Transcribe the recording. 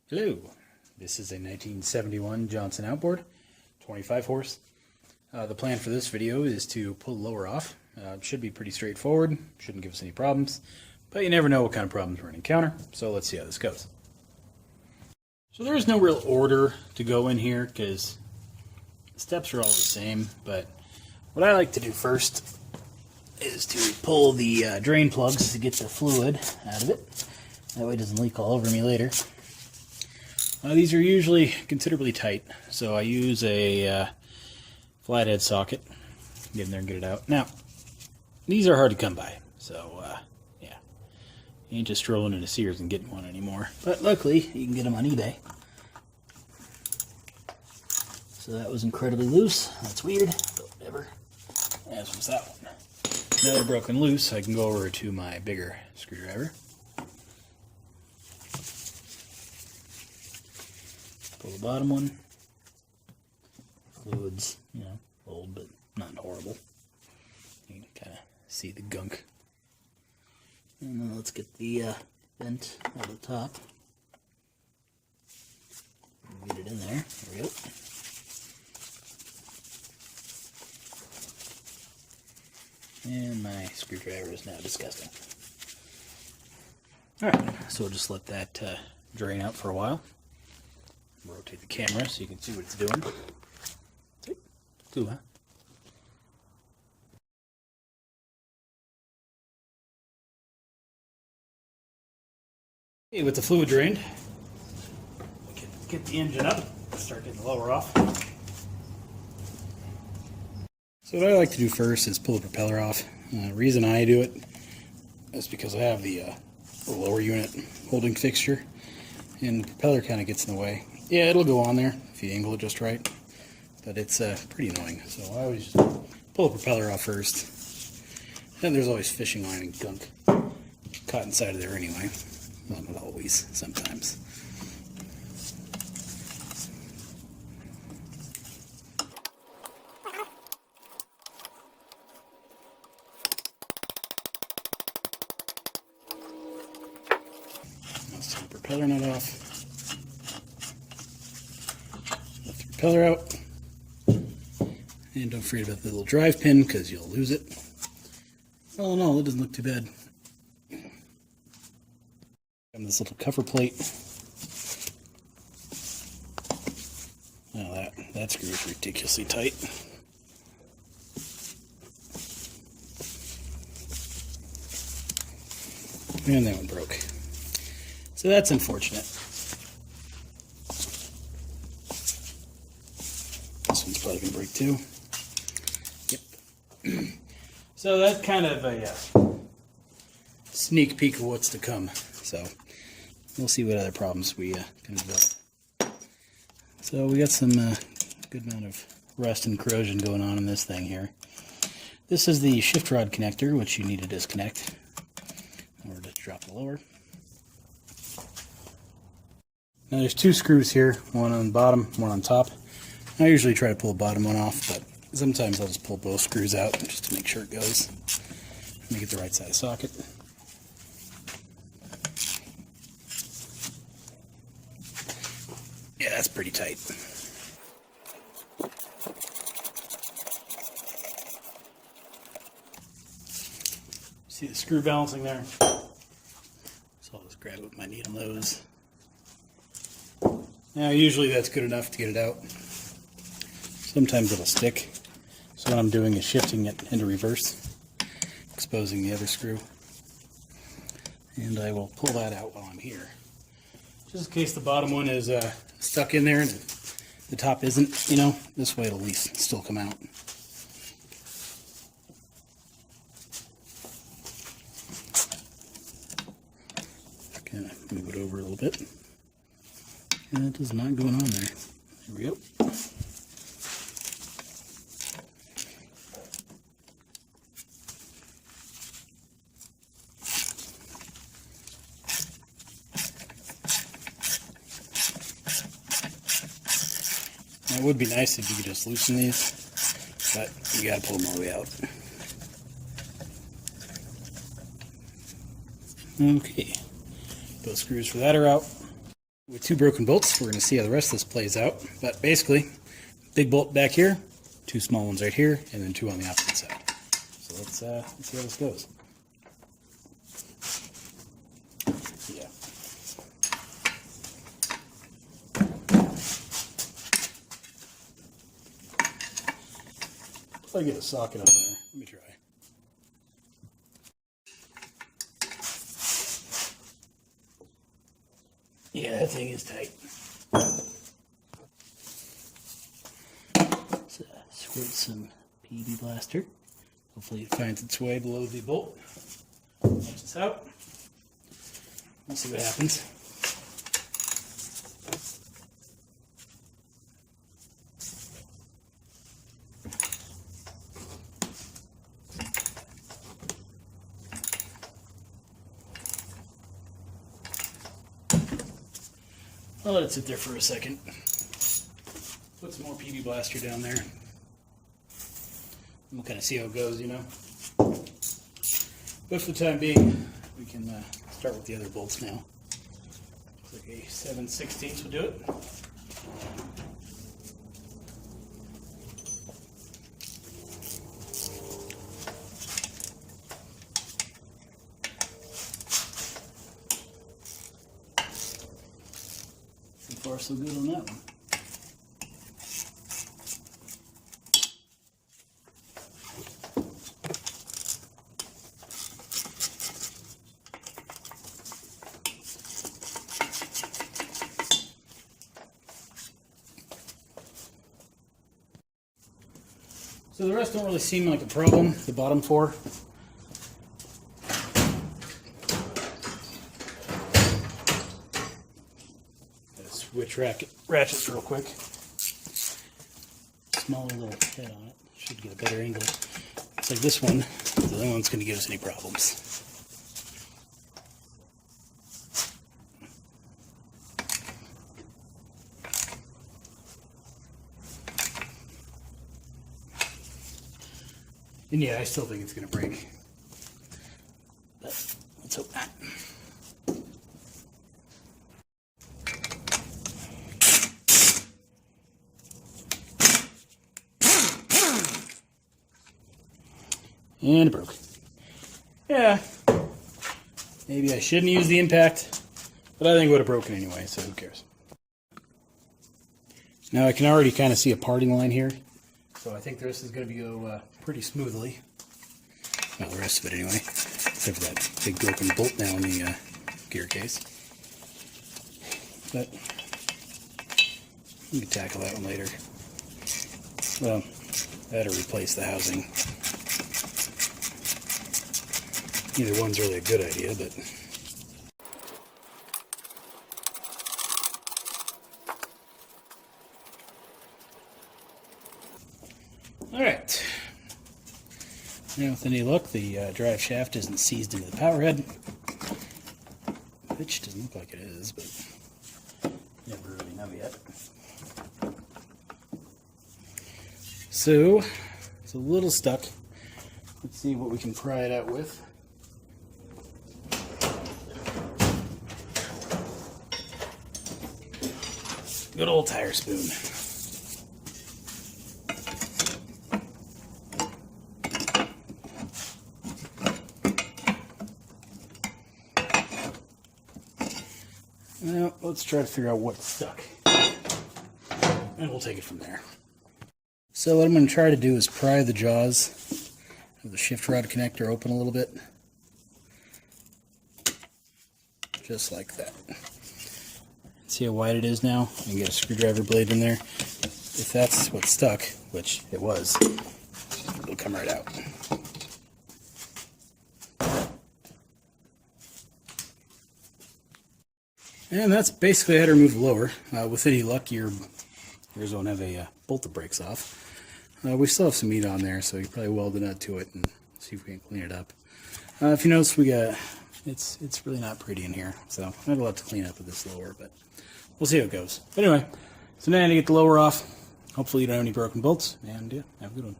Hello, this is a 1971 Johnson Outboard, 25 horse. The plan for this video is to pull the lower off. It should be pretty straightforward, shouldn't give us any problems, but you never know what kind of problems we're going to encounter, so let's see how this goes. So there is no real order to go in here because the steps are all the same, but what I like to do first is to pull the drain plugs to get the fluid out of it. That way it doesn't leak all over me later. These are usually considerably tight, so I use a flathead socket. Get in there and get it out. Now, these are hard to come by, so yeah, you ain't just strolling into Sears and getting one anymore. But luckily, you can get them on eBay. So that was incredibly loose. That's weird, but whatever. As was that one. Now they're broken loose, I can go over to my bigger screwdriver. Pull the bottom one. Fluid's, you know, old, but not horrible. You can kind of see the gunk. And then let's get the vent out the top. Get it in there. There we go. And my screwdriver is now disgusting. Alright, so we'll just let that drain out for a while. Rotate the camera so you can see what it's doing. See? Cool, huh? Okay, with the fluid drained, we can get the engine up, start getting the lower off. So what I like to do first is pull the propeller off. The reason I do it is because I have the lower unit holding fixture, and the propeller kind of gets in the way. Yeah, it'll go on there if you angle it just right, but it's pretty annoying. So I always just pull the propeller off first. And there's always fishing line and gunk caught inside of there anyway. Well, not always, sometimes. Let's take the propeller nut off. Lift the propeller out. And don't forget about the little drive pin because you'll lose it. All in all, it doesn't look too bad. And this little cover plate. Now that screw is ridiculously tight. And that one broke. So that's unfortunate. This one's probably going to break too. Yep. So that's kind of a sneak peek of what's to come. So we'll see what other problems we can develop. So we got some good amount of rust and corrosion going on in this thing here. This is the shift rod connector, which you need to disconnect in order to drop the lower. Now there's two screws here, one on the bottom, one on top. I usually try to pull the bottom one off, but sometimes I'll just pull both screws out just to make sure it goes. Let me get the right side of the socket. Yeah, that's pretty tight. See the screw balancing there? So I'll just grab it with my needle nose. Now usually that's good enough to get it out. Sometimes it'll stick. So what I'm doing is shifting it into reverse, exposing the other screw. And I will pull that out while I'm here. Just in case the bottom one is stuck in there and the top isn't, you know, this way it'll at least still come out. Kind of move it over a little bit. And it is not going on there. There we go. It would be nice if you could just loosen these, but you gotta pull them all the way out. Okay, both screws for that are out. With 2 broken bolts, we're going to see how the rest of this plays out. But basically, big bolt back here, 2 small ones right here, and then 2 on the opposite side. So let's see how this goes. Yeah. I'll get a socket on there. Let me try. Yeah, that thing is tight. Let's squirt some PB blaster. Hopefully it finds its way below the bolt. Watch this out. Let's see what happens. I'll let it sit there for a second. Put some more PB blaster down there. We'll kind of see how it goes, you know. But for the time being, we can start with the other bolts now. Looks like a 7/16 will do it. So far, so good on that one. So the rest don't really seem like a problem, the bottom 4. Gotta switch ratchets real quick. Smaller little head on it, should get a better angle. Looks like this one is the only one that's going to give us any problems. And yeah, I still think it's going to break. But let's hope not. And it broke. Yeah. Maybe I shouldn't use the impact, but I think it would have broken anyway, so who cares. Now I can already kind of see a parting line here. So I think the rest is going to go pretty smoothly. Well, the rest of it anyway, except for that big broken bolt now in the gear case. But we can tackle that one later. Well, that'll replace the housing. Either one's really a good idea, but... Alright, now with any luck, the drive shaft isn't seized into the power head, which doesn't look like it is, but never really know yet. So, it's a little stuck. Let's see what we can pry it out with. Good old tire spoon. Now, let's try to figure out what's stuck. And we'll take it from there. So what I'm going to try to do is pry the jaws of the shift rod connector open a little bit. Just like that. See how wide it is now? I can get a screwdriver blade in there. If that's what's stuck, which it was, it'll come right out. And that's basically how to remove the lower. With any luck, yours won't have a bolt that breaks off. We still have some meat on there, so you probably weld a nut to it and see if we can clean it up. If you notice, it's really not pretty in here, so I have a lot to clean up with this lower, but we'll see how it goes. But anyway, so now to get the lower off. Hopefully you don't have any broken bolts, and yeah, have a good one.